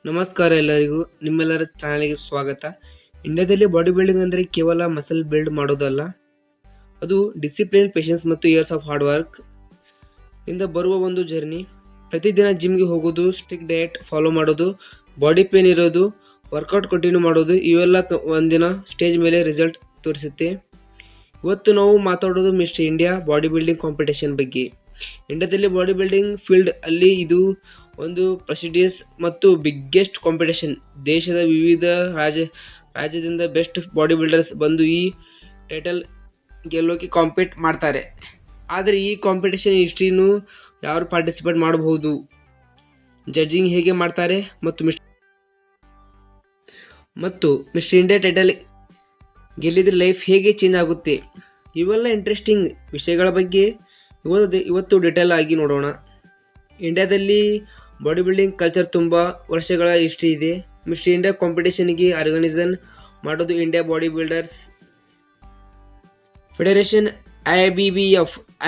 ನಮಸ್ಕಾರ ಎಲ್ಲರಿಗೂ, ನಿಮ್ಮೆಲ್ಲರ ಚಾನಲ್ಗೆ ಸ್ವಾಗತ. ಇಂಡಿಯಾದಲ್ಲಿ ಬಾಡಿ ಬಿಲ್ಡಿಂಗ್ ಅಂದರೆ ಕೇವಲ ಮಸಲ್ ಬಿಲ್ಡ್ ಮಾಡೋದಲ್ಲ, ಅದು ಡಿಸಿಪ್ಲಿನ್, ಪೇಷನ್ಸ್ ಮತ್ತು ಇಯರ್ಸ್ ಆಫ್ ಹಾರ್ಡ್ ವರ್ಕ್ ಇಂದ ಬರುವ ಒಂದು ಜರ್ನಿ. ಪ್ರತಿದಿನ ಜಿಮ್ಗೆ ಹೋಗೋದು, ಸ್ಟ್ರಿಕ್ಟ್ ಡಯಟ್ ಫಾಲೋ ಮಾಡೋದು, ಬಾಡಿ ಪೇನ್ ಇರೋದು, ವರ್ಕೌಟ್ ಕಂಟಿನ್ಯೂ ಮಾಡೋದು, ಇವೆಲ್ಲ ಒಂದಿನ ಸ್ಟೇಜ್ ಮೇಲೆ ರಿಸಲ್ಟ್ ತೋರಿಸುತ್ತೆ. ಇವತ್ತು ನಾವು ಮಾತಾಡೋದು mister India body building competition ಬಗ್ಗೆ. ಇಂಡಿಯಾದಲ್ಲಿ ಬಾಡಿ ಬಿಲ್ಡಿಂಗ್ ಫೀಲ್ಡ್ ಅಲ್ಲಿ ಇದು ಒಂದು ಪ್ರೆಸ್ಟಿಜಿಯಸ್ ಮತ್ತು ಬಿಗ್ಗೆಸ್ಟ್ ಕಾಂಪಿಟೇಷನ್. ದೇಶದ ವಿವಿಧ ರಾಜ್ಯದಿಂದ ಬೆಸ್ಟ್ ಬಾಡಿ ಬಿಲ್ಡರ್ಸ್ ಬಂದು ಈ ಟೈಟಲ್ ಗೆಲ್ಲೋಕೆ ಕಾಂಪೀಟ್ ಮಾಡ್ತಾರೆ. ಆದರೆ ಈ ಕಾಂಪಿಟೇಷನ್ ಹಿಸ್ಟ್ರಿನೂ ಯಾರು ಪಾರ್ಟಿಸಿಪೇಟ್ ಮಾಡಬಹುದು, ಜಡ್ಜಿಂಗ್ ಹೇಗೆ ಮಾಡ್ತಾರೆ ಮತ್ತು ಮಿಸ್ಟರ್ ಇಂಡಿಯಾ ಟೈಟಲ್ ಗೆಲ್ಲಿದ್ರೆ ಲೈಫ್ ಹೇಗೆ ಚೇಂಜ್ ಆಗುತ್ತೆ, ಇವೆಲ್ಲ ಇಂಟ್ರೆಸ್ಟಿಂಗ್ ವಿಷಯಗಳ ಬಗ್ಗೆ ಇವತ್ತು ಡಿಟೇಲ್ ಆಗಿ ನೋಡೋಣ. ಇಂಡಿಯಾದಲ್ಲಿ ಬಾಡಿ ಬಿಲ್ಡಿಂಗ್ ಕಲ್ಚರ್ ತುಂಬ ವರ್ಷಗಳ ಹಿಸ್ಟ್ರಿ ಇದೆ. ಮಿಸ್ಟರ್ ಇಂಡಿಯಾ ಕಾಂಪಿಟೇಷನ್ಗೆ ಆರ್ಗನೈಸೇಷನ್ ಮಾಡೋದು India body builders federation,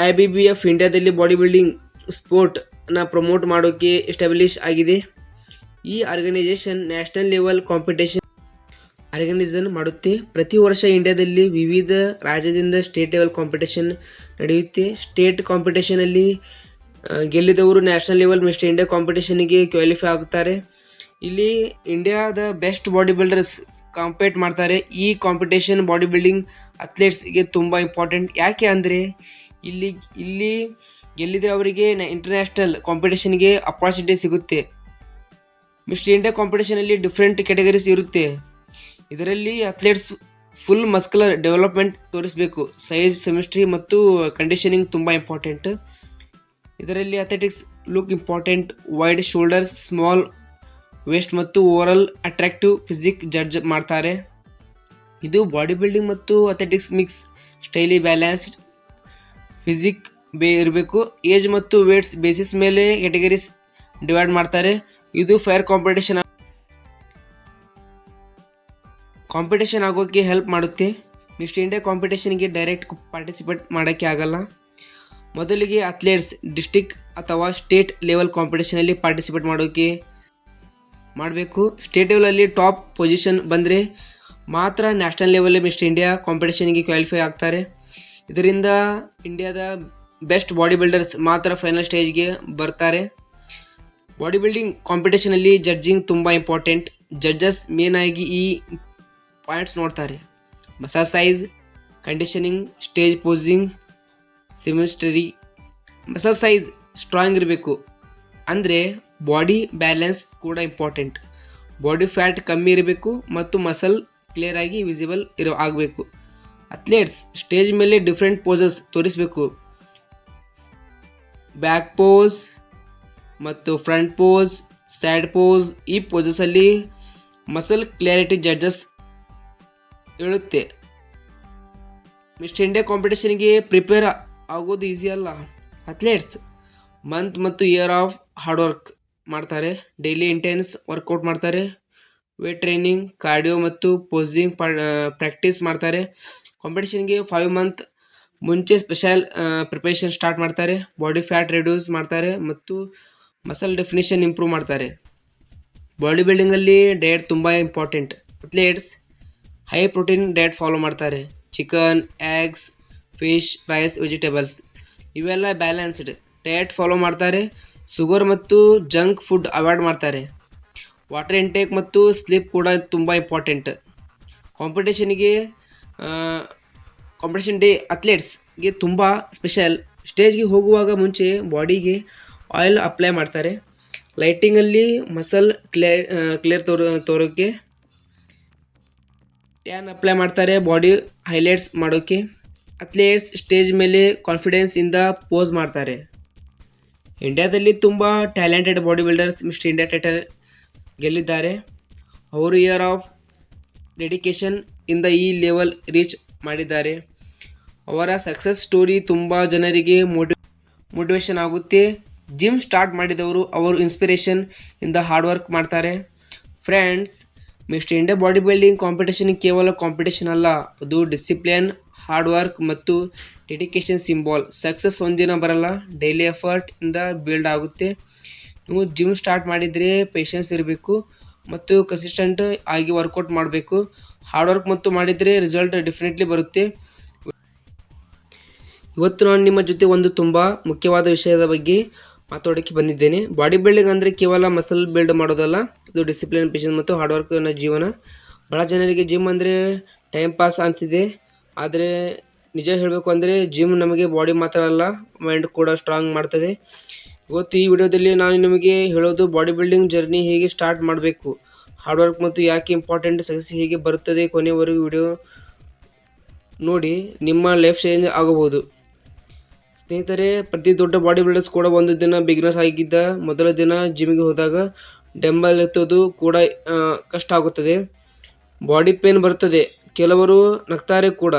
IBBF ಇಂಡಿಯಾದಲ್ಲಿ ಬಾಡಿ ಬಿಲ್ಡಿಂಗ್ ಸ್ಪೋರ್ಟ್ನ ಪ್ರಮೋಟ್ ಮಾಡೋಕ್ಕೆ ಎಸ್ಟಾಬ್ಲಿಷ್ ಆಗಿದೆ. ಈ organisation national level competition organisation ಮಾಡುತ್ತೆ. ಪ್ರತಿ ವರ್ಷ ಇಂಡಿಯಾದಲ್ಲಿ ವಿವಿಧ ರಾಜ್ಯದಿಂದ ಸ್ಟೇಟ್ ಲೆವೆಲ್ ಕಾಂಪಿಟೇಷನ್ ನಡೆಯುತ್ತೆ. ಸ್ಟೇಟ್ ಕಾಂಪಿಟೇಷನಲ್ಲಿ ಗೆಲ್ಲಿದವರು ನ್ಯಾಷನಲ್ ಲೆವೆಲ್ ಮಿಸ್ಟರ್ ಇಂಡಿಯಾ ಕಾಂಪಿಟೇಷನ್ಗೆ ಕ್ವಾಲಿಫೈ ಆಗ್ತಾರೆ. ಇಲ್ಲಿ ಇಂಡಿಯಾದ ಬೆಸ್ಟ್ ಬಾಡಿ ಬಿಲ್ಡರ್ಸ್ ಕಾಂಪೀಟ್ ಮಾಡ್ತಾರೆ. ಈ ಕಾಂಪಿಟೇಷನ್ ಬಾಡಿ ಬಿಲ್ಡಿಂಗ್ ಅಥ್ಲೆಟ್ಸ್ಗೆ ತುಂಬ ಇಂಪಾರ್ಟೆಂಟ್. ಯಾಕೆ ಅಂದರೆ ಇಲ್ಲಿ ಗೆಲ್ಲಿದ್ರೆ ಅವರಿಗೆ ಇಂಟರ್ನ್ಯಾಷನಲ್ ಕಾಂಪಿಟೇಷನ್ಗೆ ಅಪಾರ್ಚುನಿಟಿ ಸಿಗುತ್ತೆ. ಮಿಸ್ಟರ್ ಇಂಡಿಯಾ ಕಾಂಪಿಟೇಷನಲ್ಲಿ ಡಿಫ್ರೆಂಟ್ ಕ್ಯಾಟಗರೀಸ್ ಇರುತ್ತೆ. ಇದರಲ್ಲಿ ಅಥ್ಲೆಟ್ಸ್ ಫುಲ್ ಮಸ್ಕ್ಯುಲರ್ ಡೆವಲಪ್ಮೆಂಟ್ ತೋರಿಸಬೇಕು. ಸೈಜ್, ಸೆಮಿಸ್ಟ್ರಿ ಮತ್ತು ಕಂಡೀಷನಿಂಗ್ ತುಂಬ ಇಂಪಾರ್ಟೆಂಟ್. ಇದರಲ್ಲಿ athletics look important. Wide shoulders, small waste ಮತ್ತು ಓವರಾಲ್ ಅಟ್ರಾಕ್ಟಿವ್ ಫಿಸಿಕ್ ಜಡ್ಜ್ ಮಾಡ್ತಾರೆ. ಇದು ಬಾಡಿ ಬಿಲ್ಡಿಂಗ್ ಮತ್ತು ಅಥ್ಲೆಟಿಕ್ಸ್ ಮಿಕ್ಸ್. ಸ್ಟೈಲಿ ಬ್ಯಾಲೆನ್ಸ್ಡ್ ಫಿಸಿಕ್ ಇರಬೇಕು. ಏಜ್ ಮತ್ತು ವೇಟ್ಸ್ ಬೇಸಿಸ್ ಮೇಲೆ ಕ್ಯಾಟಗರೀಸ್ ಡಿವೈಡ್ ಮಾಡ್ತಾರೆ. ಇದು ಫೇರ್ ಕಾಂಪಿಟೇಷನ್ ಆಗೋಕ್ಕೆ ಹೆಲ್ಪ್ ಮಾಡುತ್ತೆ. ಮಿಸ್ಟರ್ ಇಂಡಿಯಾ ಕಾಂಪಿಟೇಷನ್ಗೆ ಡೈರೆಕ್ಟ್ ಪಾರ್ಟಿಸಿಪೇಟ್ ಮಾಡೋಕ್ಕೆ ಆಗಲ್ಲ. ಮೊದಲಿಗೆ ಅಥ್ಲೆಟ್ಸ್ ಡಿಸ್ಟ್ರಿಕ್ಟ್ ಅಥವಾ ಸ್ಟೇಟ್ ಲೆವೆಲ್ ಕಾಂಪಿಟೇಷನಲ್ಲಿ ಪಾರ್ಟಿಸಿಪೇಟ್ ಮಾಡಬೇಕು. ಸ್ಟೇಟ್ ಲೆವೆಲಲ್ಲಿ ಟಾಪ್ ಪೊಸಿಷನ್ ಬಂದರೆ ಮಾತ್ರ ನ್ಯಾಷನಲ್ ಲೆವೆಲ್ ಮಿಸ್ಟರ್ ಇಂಡಿಯಾ ಕಾಂಪಿಟೇಷನ್ಗೆ ಕ್ವಾಲಿಫೈ ಆಗ್ತಾರೆ. ಇದರಿಂದ ಇಂಡಿಯಾದ ಬೆಸ್ಟ್ ಬಾಡಿ ಬಿಲ್ಡರ್ಸ್ ಮಾತ್ರ ಫೈನಲ್ ಸ್ಟೇಜ್ಗೆ ಬರ್ತಾರೆ. ಬಾಡಿ ಬಿಲ್ಡಿಂಗ್ ಕಾಂಪಿಟೇಷನಲ್ಲಿ ಜಡ್ಜಿಂಗ್ ತುಂಬ ಇಂಪಾರ್ಟೆಂಟ್. ಜಡ್ಜಸ್ ಮೇನ್ ಆಗಿ ಈ ಪಾಯಿಂಟ್ಸ್ ನೋಡ್ತಾರೆ: muscle size, conditioning, stage posing, symmetry. Muscle size strong ಇರಬೇಕು, ಅಂದರೆ ಬಾಡಿ ಬ್ಯಾಲೆನ್ಸ್ ಕೂಡ ಇಂಪಾರ್ಟೆಂಟ್. ಬಾಡಿ ಫ್ಯಾಟ್ ಕಮ್ಮಿ ಇರಬೇಕು ಮತ್ತು ಮಸಲ್ ಕ್ಲಿಯರ್ ಆಗಿ ವಿಸಿಬಲ್ ಆಗಬೇಕು. ಅಥ್ಲೆಟ್ಸ್ ಸ್ಟೇಜ್ ಮೇಲೆ ಡಿಫ್ರೆಂಟ್ ಪೋಸಸ್ ತೋರಿಸಬೇಕು. ಬ್ಯಾಕ್ ಪೋಸ್ ಮತ್ತು ಫ್ರಂಟ್ ಪೋಸ್, ಸೈಡ್ ಪೋಸ್. ಈ ಪೋಸಸಲ್ಲಿ ಮಸಲ್ ಕ್ಲಿಯರಿಟಿ ಜಡ್ಜಸ್ ಹೇಳುತ್ತೆ. ಮಿಸ್ಟರ್ ಇಂಡಿಯಾ ಕಾಂಪಿಟೇಷನ್ಗೆ ಪ್ರಿಪೇರ್ ಆಗೋದು ಈಸಿ ಅಲ್ಲ. ಅಥ್ಲೆಟ್ಸ್ ಮಂತ್ ಮತ್ತು ಇಯರ್ ಆಫ್ ಹಾರ್ಡ್ ವರ್ಕ್ ಮಾಡ್ತಾರೆ. ಡೈಲಿ ಇಂಟೆನ್ಸ್ ವರ್ಕೌಟ್ ಮಾಡ್ತಾರೆ. ವೇಟ್ ಟ್ರೈನಿಂಗ್, ಕಾರ್ಡಿಯೋ ಮತ್ತು ಪೋಸಿಂಗ್ ಪ್ರಾಕ್ಟೀಸ್ ಮಾಡ್ತಾರೆ. ಕಾಂಪಿಟೇಷನ್ಗೆ 5 ಮಂತ್ ಮುಂಚೆ ಸ್ಪೆಷಲ್ ಪ್ರಿಪರೇಷನ್ ಸ್ಟಾರ್ಟ್ ಮಾಡ್ತಾರೆ. ಬಾಡಿ ಫ್ಯಾಟ್ ರಿಡ್ಯೂಸ್ ಮಾಡ್ತಾರೆ ಮತ್ತು ಮಸಲ್ ಡೆಫಿನಿಷನ್ ಇಂಪ್ರೂವ್ ಮಾಡ್ತಾರೆ. ಬಾಡಿ ಬಿಲ್ಡಿಂಗಲ್ಲಿ ಡಯಟ್ ತುಂಬ important. Athletes high protein diet follow ಮಾಡ್ತಾರೆ. Chicken, eggs, fish, rice, vegetables ಇವೆಲ್ಲ ಬ್ಯಾಲೆನ್ಸ್ಡ್ ಡಯಟ್ ಫಾಲೋ ಮಾಡ್ತಾರೆ. ಶುಗರ್ ಮತ್ತು ಜಂಕ್ ಫುಡ್ ಅವಾಯ್ಡ್ ಮಾಡ್ತಾರೆ. ವಾಟರ್ ಇಂಟೇಕ್ ಮತ್ತು ಸ್ಲೀಪ್ ಕೂಡ ತುಂಬ ಇಂಪಾರ್ಟೆಂಟ್. ಕಾಂಪಿಟೇಷನ್ ಡೇ ಅಥ್ಲೆಟ್ಸ್ಗೆ ತುಂಬ ಸ್ಪೆಷಲ್. ಸ್ಟೇಜ್ಗೆ ಹೋಗುವಾಗ ಮುಂಚೆ ಬಾಡಿಗೆ ಆಯಿಲ್ ಅಪ್ಲೈ ಮಾಡ್ತಾರೆ. ಲೈಟಿಂಗಲ್ಲಿ ಮಸಲ್ ಕ್ಲಿಯರ್ ತೋರೋಕ್ಕೆ ಟ್ಯಾನ್ ಅಪ್ಲೈ ಮಾಡ್ತಾರೆ, ಬಾಡಿ ಹೈಲೈಟ್ಸ್ ಮಾಡೋಕ್ಕೆ. ಅಥ್ಲೆಟ್ಸ್ ಸ್ಟೇಜ್ ಮೇಲೆ ಕಾನ್ಫಿಡೆನ್ಸ್ ಇಂದ ಪೋಸ್ ಮಾಡ್ತಾರೆ. ಇಂಡಿಯಾದಲ್ಲಿ ತುಂಬ talented body builders Mister India title ಗೆಲ್ಲಿದ್ದಾರೆ. ಅವರು ಇಯರ್ ಆಫ್ ಡೆಡಿಕೇಶನ್ ಇಂದ ಈ ಲೆವೆಲ್ ರೀಚ್ ಮಾಡಿದ್ದಾರೆ. ಅವರ ಸಕ್ಸಸ್ ಸ್ಟೋರಿ ತುಂಬ ಜನರಿಗೆ ಮೋಟಿವೇಶನ್ ಆಗುತ್ತೆ. ಜಿಮ್ ಸ್ಟಾರ್ಟ್ ಮಾಡಿದವರು ಅವರು ಇನ್ಸ್ಪಿರೇಷನ್ ಇಂದ ಹಾರ್ಡ್ ವರ್ಕ್ ಮಾಡ್ತಾರೆ. Friends, mister India body building competition ಕೇವಲ ಕಾಂಪಿಟೇಷನ್ ಅಲ್ಲ, ಅದು ಡಿಸಿಪ್ಲಿನ್, ಹಾರ್ಡ್ ವರ್ಕ್ ಮತ್ತು ಡೆಡಿಕೇಶನ್ ಸಿಂಬಾಲ್. ಸಕ್ಸಸ್ ಒಂದಿನ ಬರಲ್ಲ, ಡೈಲಿ ಎಫರ್ಟ್ ಇಂದ ಬಿಲ್ಡ್ ಆಗುತ್ತೆ. ನೀವು ಜಿಮ್ ಸ್ಟಾರ್ಟ್ ಮಾಡಿದರೆ ಪೇಷನ್ಸ್ ಇರಬೇಕು ಮತ್ತು ಕನ್ಸಿಸ್ಟೆಂಟ್ ಆಗಿ ವರ್ಕೌಟ್ ಮಾಡಬೇಕು. ಹಾರ್ಡ್ ವರ್ಕ್ ಮತ್ತು ಮಾಡಿದರೆ ರಿಸಲ್ಟ್ ಡೆಫಿನೆಟ್ಲಿ ಬರುತ್ತೆ. ಇವತ್ತು ನಾನು ನಿಮ್ಮ ಜೊತೆ ಒಂದು ತುಂಬ ಮುಖ್ಯವಾದ ವಿಷಯದ ಬಗ್ಗೆ ಮಾತಾಡೋಕ್ಕೆ ಬಂದಿದ್ದೇನೆ. ಬಾಡಿ ಬಿಲ್ಡಿಂಗ್ ಅಂದರೆ ಕೇವಲ ಮಸಲ್ ಬಿಲ್ಡ್ ಮಾಡೋದಲ್ಲ, ಇದು ಡಿಸಿಪ್ಲಿನ್, ಪೇಷನ್ಸ್ ಮತ್ತು ಹಾರ್ಡ್ ವರ್ಕ್ನ ಜೀವನ. ಭಾಳ ಜನರಿಗೆ ಜಿಮ್ ಅಂದರೆ ಟೈಮ್ ಪಾಸ್ ಅನಿಸಿದೆ, ಆದರೆ ನಿಜ ಹೇಳಬೇಕು ಅಂದರೆ ಜಿಮ್ ನಮಗೆ ಬಾಡಿ ಮಾತ್ರ ಅಲ್ಲ, ಮೈಂಡ್ ಕೂಡ ಸ್ಟ್ರಾಂಗ್ ಮಾಡ್ತದೆ. ಇವತ್ತು ಈ ವಿಡಿಯೋದಲ್ಲಿ ನಾನು ನಿಮಗೆ ಹೇಳೋದು ಬಾಡಿ ಬಿಲ್ಡಿಂಗ್ ಜರ್ನಿ ಹೇಗೆ ಸ್ಟಾರ್ಟ್ ಮಾಡಬೇಕು, ಹಾರ್ಡ್ ವರ್ಕ್ ಮತ್ತು ಯಾಕೆ ಇಂಪಾರ್ಟೆಂಟ್, ಸಕ್ಸಸ್ ಹೇಗೆ ಬರುತ್ತದೆ. ಕೊನೆವರೆಗೂ ವಿಡಿಯೋ ನೋಡಿ, ನಿಮ್ಮ ಲೈಫ್ ಚೇಂಜ್ ಆಗಬಹುದು. ಸ್ನೇಹಿತರೆ, ಪ್ರತಿ ದೊಡ್ಡ ಬಾಡಿ ಬಿಲ್ಡರ್ಸ್ ಕೂಡ ಒಂದು ದಿನ ಬಿಗಿನರ್ಸ್ ಆಗಿದ್ದ ಮೊದಲ ದಿನ ಜಿಮ್ಗೆ ಹೋದಾಗ ಡಂಬಲ್ ಎತ್ತೋದು ಕೂಡ ಕಷ್ಟ ಆಗುತ್ತದೆ, ಬಾಡಿ ಪೇನ್ ಬರುತ್ತದೆ, ಕೆಲವರು ನಗ್ತಾರೆ ಕೂಡ.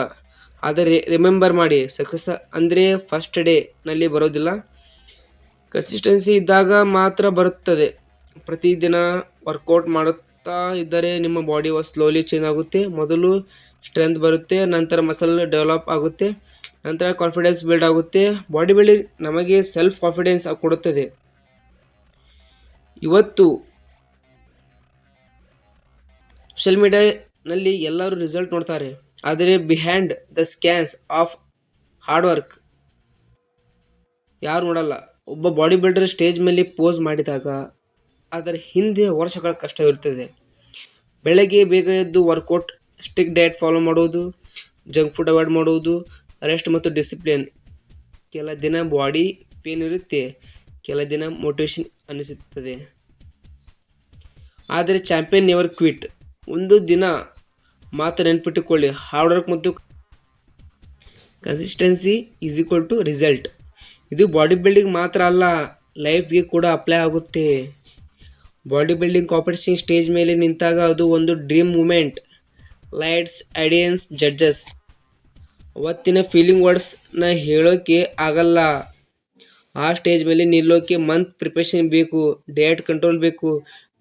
ಆದರೆ ರಿಮೆಂಬರ್ ಮಾಡಿ, ಸಕ್ಸಸ್ ಅಂದರೆ ಫಸ್ಟ್ ಡೇ ನಲ್ಲಿ ಬರೋದಿಲ್ಲ, ಕನ್ಸಿಸ್ಟೆನ್ಸಿ ಇದ್ದಾಗ ಮಾತ್ರ ಬರುತ್ತದೆ. ಪ್ರತಿದಿನ ವರ್ಕೌಟ್ ಮಾಡುತ್ತಾ ಇದ್ದರೆ ನಿಮ್ಮ ಬಾಡಿ ಸ್ಲೋಲಿ ಚೇಂಜ್ ಆಗುತ್ತೆ. ಮೊದಲು ಸ್ಟ್ರೆಂತ್ ಬರುತ್ತೆ, ನಂತರ ಮಸಲ್ ಡೆವಲಪ್ ಆಗುತ್ತೆ, ನಂತರ ಕಾನ್ಫಿಡೆನ್ಸ್ ಬಿಲ್ಡ್ ಆಗುತ್ತೆ. ಬಾಡಿ ಬಿಲ್ಡಿಂಗ್ ನಮಗೆ ಸೆಲ್ಫ್ ಕಾನ್ಫಿಡೆನ್ಸ್ ಕೊಡುತ್ತದೆ. ಇವತ್ತು ಸೋಷಿಯಲ್ ಮೀಡಿಯಾನಲ್ಲಿ ಎಲ್ಲರೂ ರಿಸಲ್ಟ್ ನೋಡ್ತಾರೆ, ಆದರೆ behind the scans of hard work ಯಾರು ನೋಡಲ್ಲ. ಒಬ್ಬ ಬಾಡಿ ಬಿಲ್ಡರ್ ಸ್ಟೇಜ್ ಮೇಲೆ ಪೋಸ್ ಮಾಡಿದಾಗ ಅದರ ಹಿಂದೆ ವರ್ಷಗಳ ಕಷ್ಟ ಇರುತ್ತದೆ. ಬೆಳಗ್ಗೆ ಬೇಗ ಎದ್ದು ವರ್ಕೌಟ್, ಸ್ಟ್ರಿಕ್ಟ್ ಡಯಟ್ ಫಾಲೋ ಮಾಡುವುದು, ಜಂಕ್ ಫುಡ್ ಅವಾಯ್ಡ್ ಮಾಡುವುದು, ರೆಸ್ಟ್ ಮತ್ತು ಡಿಸಿಪ್ಲಿನ್. ಕೆಲ ದಿನ ಬಾಡಿ ಪೇನ್ ಇರುತ್ತೆ, ಕೆಲ ದಿನ ಮೋಟಿವೇಶನ್ ಅನಿಸುತ್ತದೆ, ಆದರೆ ಚಾಂಪಿಯನ್ ನೆವರ್ ಕ್ವಿಟ್. ಒಂದು ದಿನ ಮಾತ್ರ ನೆನ್ಪಿಟ್ಟುಕೊಳ್ಳಿ, ಹಾರ್ಡ್ ವರ್ಕ್ ಮತ್ತು consistency is equal to result. ಇದು ಬಾಡಿ ಬಿಲ್ಡಿಂಗ್ ಮಾತ್ರ ಅಲ್ಲ, ಲೈಫ್ಗೆ ಕೂಡ ಅಪ್ಲೈ ಆಗುತ್ತೆ. ಬಾಡಿ ಬಿಲ್ಡಿಂಗ್ ಕಾಂಪಿಟೇಷನ್ ಸ್ಟೇಜ್ ಮೇಲೆ ನಿಂತಾಗ ಅದು ಒಂದು dream moment. Lights, audience, judges, ಅವತ್ತಿನ ಫೀಲಿಂಗ್ ವರ್ಡ್ಸ್ನ ಹೇಳೋಕೆ ಆಗಲ್ಲ. ಆ ಸ್ಟೇಜ್ ಮೇಲೆ ನಿಲ್ಲೋಕೆ ಮಂತ್ ಪ್ರಿಪ್ರೇಷನ್ ಬೇಕು, ಡಯಟ್ ಕಂಟ್ರೋಲ್ ಬೇಕು,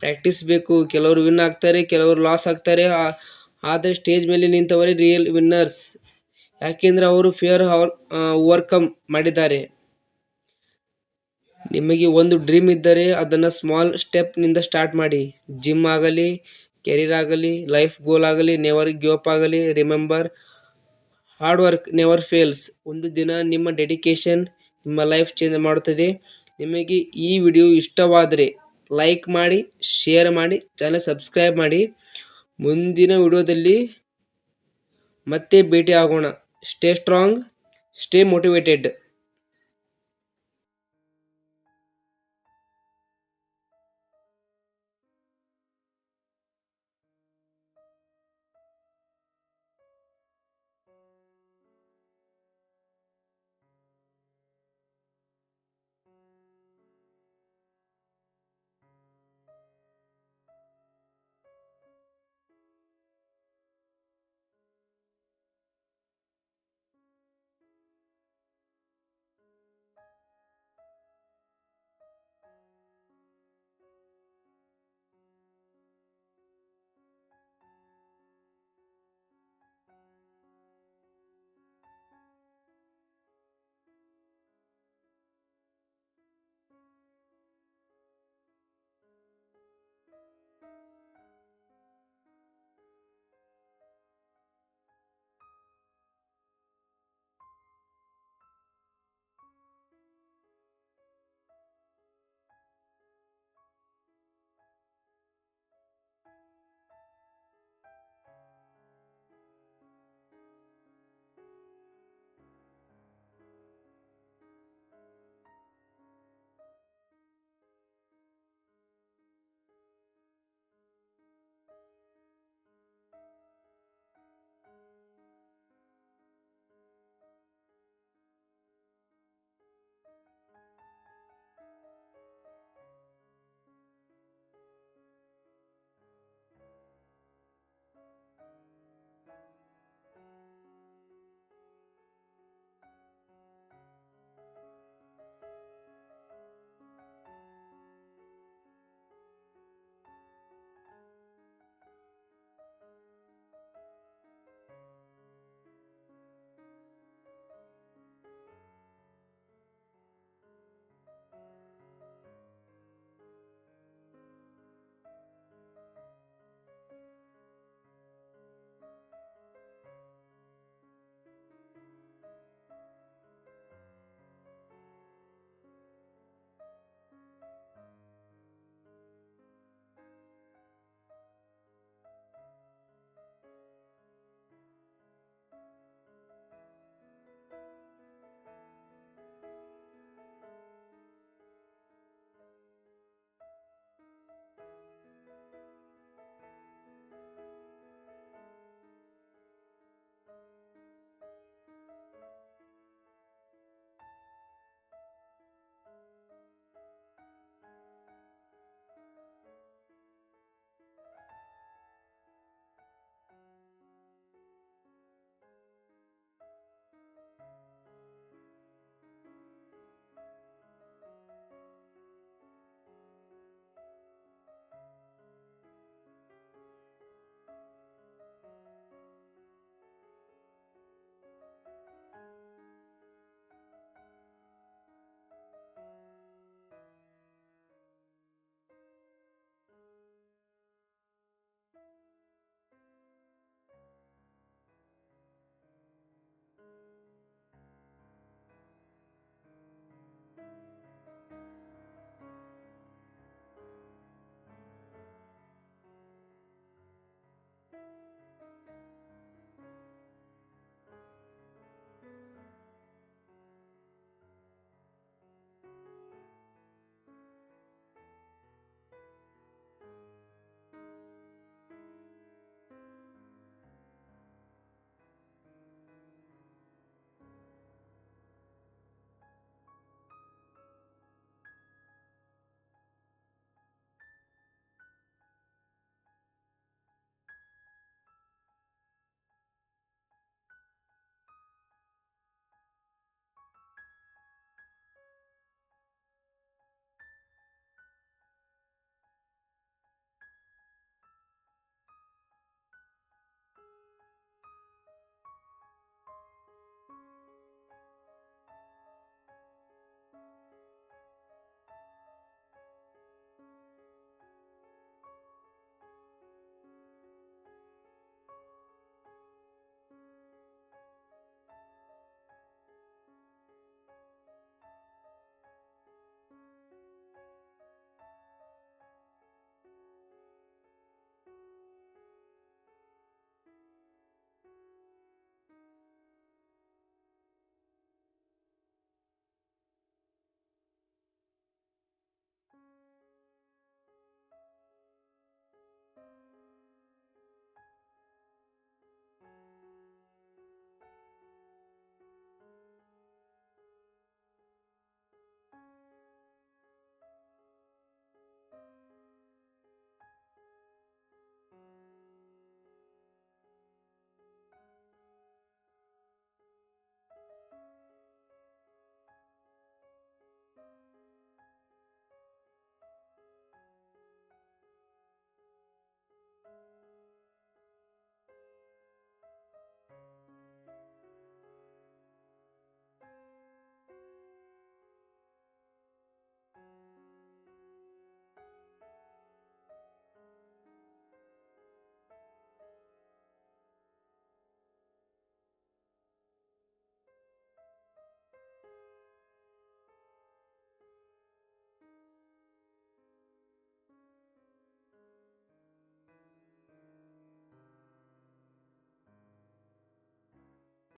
ಪ್ರಾಕ್ಟೀಸ್ ಬೇಕು. ಕೆಲವರು ವಿನ್ ಆಗ್ತಾರೆ, ಕೆಲವರು ಲಾಸ್ ಆಗ್ತಾರೆ, ಆದರೆ ಸ್ಟೇಜ್ ಮೇಲೆ ನಿಂತವರೇ ರಿಯಲ್ ವಿನ್ನರ್ಸ್. ಯಾಕೆಂದರೆ ಅವರು ಫಿಯರ್ ಓವರ್ಕಮ್ ಮಾಡಿದ್ದಾರೆ. ನಿಮಗೆ ಒಂದು ಡ್ರೀಮ್ ಇದ್ದರೆ ಅದನ್ನು ಸ್ಮಾಲ್ ಸ್ಟೆಪ್ನಿಂದ ಸ್ಟಾರ್ಟ್ ಮಾಡಿ. ಜಿಮ್ ಆಗಲಿ, ಕೆರಿಯರ್ ಆಗಲಿ, ಲೈಫ್ ಗೋಲ್ ಆಗಲಿ, ನೆವರ್ ಗಿವ್ ಅಪ್ ಆಗಲಿ. Remember, hard work never fails. ಒಂದು ದಿನ ನಿಮ್ಮ ಡೆಡಿಕೇಶನ್ ನಿಮ್ಮ ಲೈಫ್ ಚೇಂಜ್ ಮಾಡುತ್ತದೆ. ನಿಮಗೆ ಈ ವಿಡಿಯೋ ಇಷ್ಟವಾದರೆ ಲೈಕ್ ಮಾಡಿ, ಶೇರ್ ಮಾಡಿ, ಚಾನಲ್ ಸಬ್ಸ್ಕ್ರೈಬ್ ಮಾಡಿ. ಮುಂದಿನ ವಿಡಿಯೋದಲ್ಲಿ ಮತ್ತೆ ಭೇಟಿ ಆಗೋಣ. Stay strong, stay motivated.